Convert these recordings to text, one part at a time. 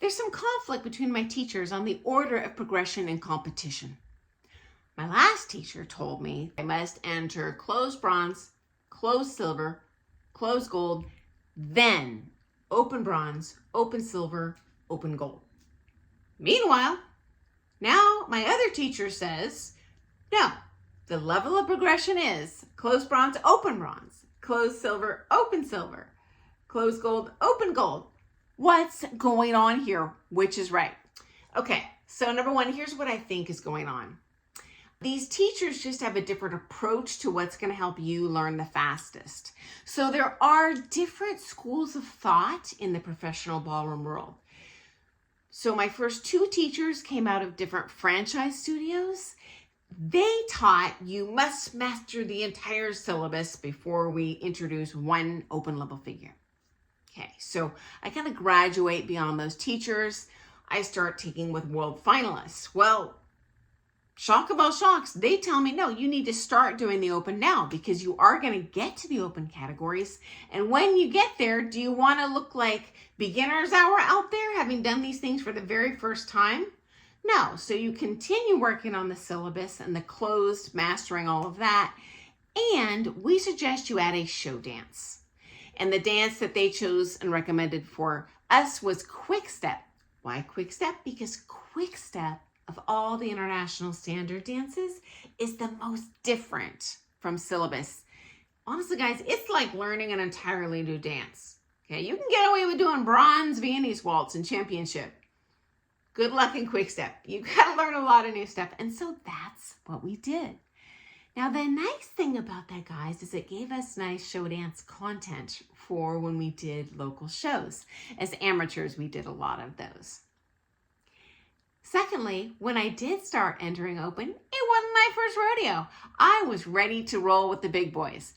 there's some conflict between my teachers on the order of progression in competition. My last teacher told me I must enter closed bronze, closed silver, closed gold, then open bronze, open silver, open gold. Meanwhile, now my other teacher says, no, the level of progression is closed bronze, closed silver, closed gold, open gold. What's going on here? Which is right? Okay, so number one, here's what I think is going on. These teachers just have a different approach to what's going to help you learn the fastest. So there are different schools of thought in the professional ballroom world. So my first two teachers came out of different franchise studios. They taught you must master the entire syllabus before we introduce one open level figure. Okay, so I kind of graduate beyond those teachers. I start taking with world finalists. Well, shock of all shocks, they tell me, no, you need to start doing the open now because you are going to get to the open categories. And when you get there, do you want to look like beginners hour out there having done these things for the very first time? No, so you continue working on the syllabus and the closed, mastering all of that. And we suggest you add a show dance. And the dance that they chose and recommended for us was Quick Step. Why Quick Step? Because Quick Step of all the international standard dances is the most different from syllabus. Honestly, guys, it's like learning an entirely new dance. Okay, you can get away with doing bronze Viennese waltz and championship. Good luck in Quick Step. You got to learn a lot of new stuff. And so that's what we did. Now, the nice thing about that, guys, is it gave us nice show dance content for when we did local shows. As amateurs, we did a lot of those. Secondly, when I did start entering open, it wasn't my first rodeo. I was ready to roll with the big boys.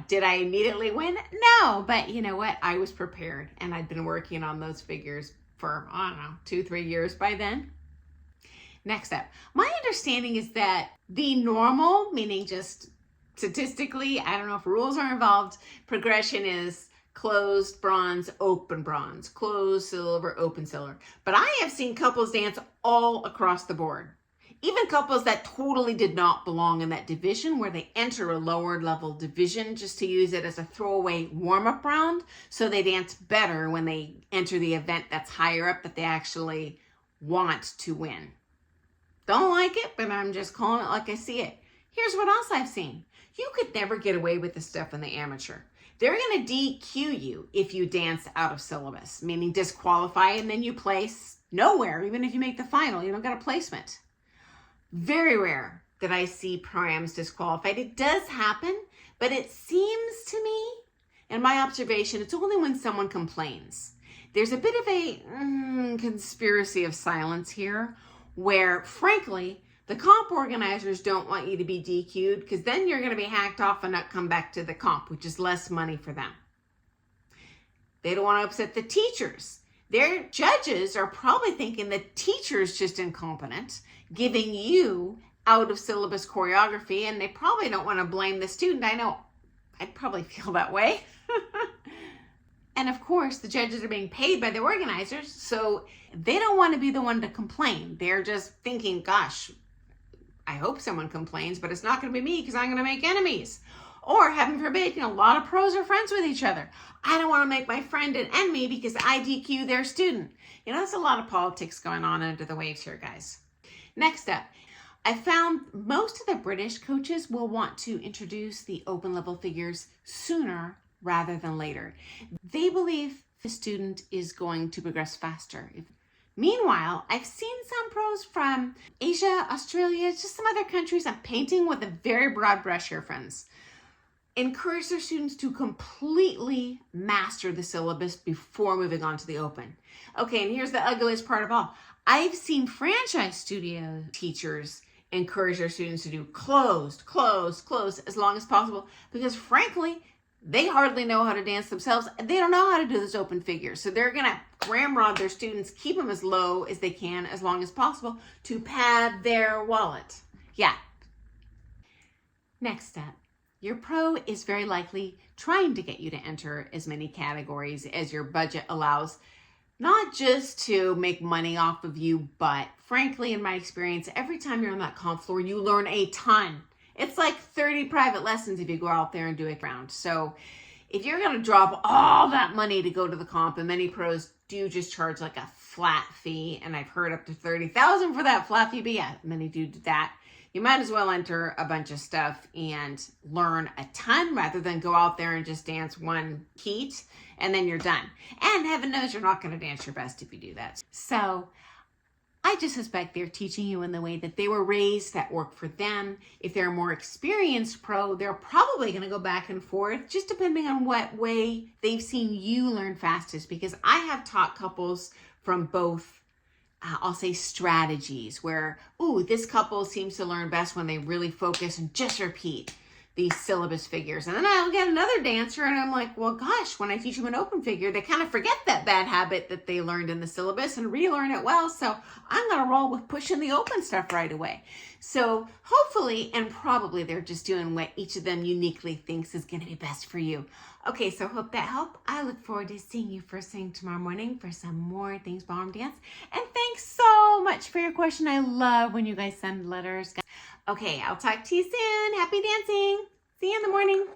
Did I immediately win? No, but you know what? I was prepared, and I'd been working on those figures for, 2-3 years by then. Next up, my understanding is that the normal, meaning just statistically, I don't know if rules are involved, progression is closed bronze, closed silver, open silver. But I have seen couples dance all across the board. Even couples that totally did not belong in that division where they enter a lower level division just to use it as a throwaway warm-up round so they dance better when they enter the event that's higher up that they actually want to win. Don't like it, but I'm just calling it like I see it. Here's what else I've seen. You could never get away with this stuff in the amateur. They're going to DQ you if you dance out of syllabus, meaning disqualify, and then you place nowhere. Even if you make the final, you don't get a placement. Very rare that I see priams disqualified. It does happen, but it seems to me, in my observation, it's only when someone complains. There's a bit of a conspiracy of silence here, where, frankly, the comp organizers don't want you to be DQ'd because then you're going to be hacked off and not come back to the comp, which is less money for them. They don't want to upset the teachers. Their judges are probably thinking the teacher's just incompetent, giving you out of syllabus choreography, and they probably don't want to blame the student. I know I'd probably feel that way. And of course, the judges are being paid by the organizers, so they don't want to be the one to complain. They're just thinking, gosh, I hope someone complains, but it's not going to be me because I'm going to make enemies. Or, heaven forbid, a lot of pros are friends with each other. I don't want to make my friend an enemy because I DQ their student. There's a lot of politics going on under the waves here, guys. Next up, I found most of the British coaches will want to introduce the open level figures sooner rather than later. They believe the student is going to progress faster. Meanwhile, I've seen some pros from Asia, Australia, just some other countries. I'm painting with a very broad brush here, friends. Encourage their students to completely master the syllabus before moving on to the open. Okay, and here's the ugliest part of all. I've seen franchise studio teachers encourage their students to do closed as long as possible because, frankly, they hardly know how to dance themselves. They don't know how to do those open figures. So they're going to ramrod their students, keep them as low as they can, as long as possible, to pad their wallet. Yeah. Next step. Your pro is very likely trying to get you to enter as many categories as your budget allows. not just to make money off of you, but frankly, in my experience, every time you're on that comp floor, you learn a ton. It's like 30 private lessons if you go out there and do a round. So if you're going to drop all that money to go to the comp, and many pros do just charge like a flat fee, and I've heard up to $30,000 for that flat fee, but yeah, many do that. You might as well enter a bunch of stuff and learn a ton rather than go out there and just dance one heat and then you're done. And heaven knows you're not going to dance your best if you do that. So I just suspect they're teaching you in the way that they were raised, that work for them. If they're a more experienced pro, they're probably going to go back and forth, just depending on what way they've seen you learn fastest. Because I have taught couples from both I'll say strategies where, this couple seems to learn best when they really focus and just repeat these syllabus figures. And then I'll get another dancer and I'm like, well, gosh, when I teach them an open figure, they kind of forget that bad habit that they learned in the syllabus and relearn it well. So I'm going to roll with pushing the open stuff right away. So hopefully, and probably they're just doing what each of them uniquely thinks is going to be best for you. Okay, so hope that helped. I look forward to seeing you first thing tomorrow morning for some more Things Ballroom Dance. And thanks so much for your question. I love when you guys send letters. Okay, I'll talk to you soon. Happy dancing. See you in the morning.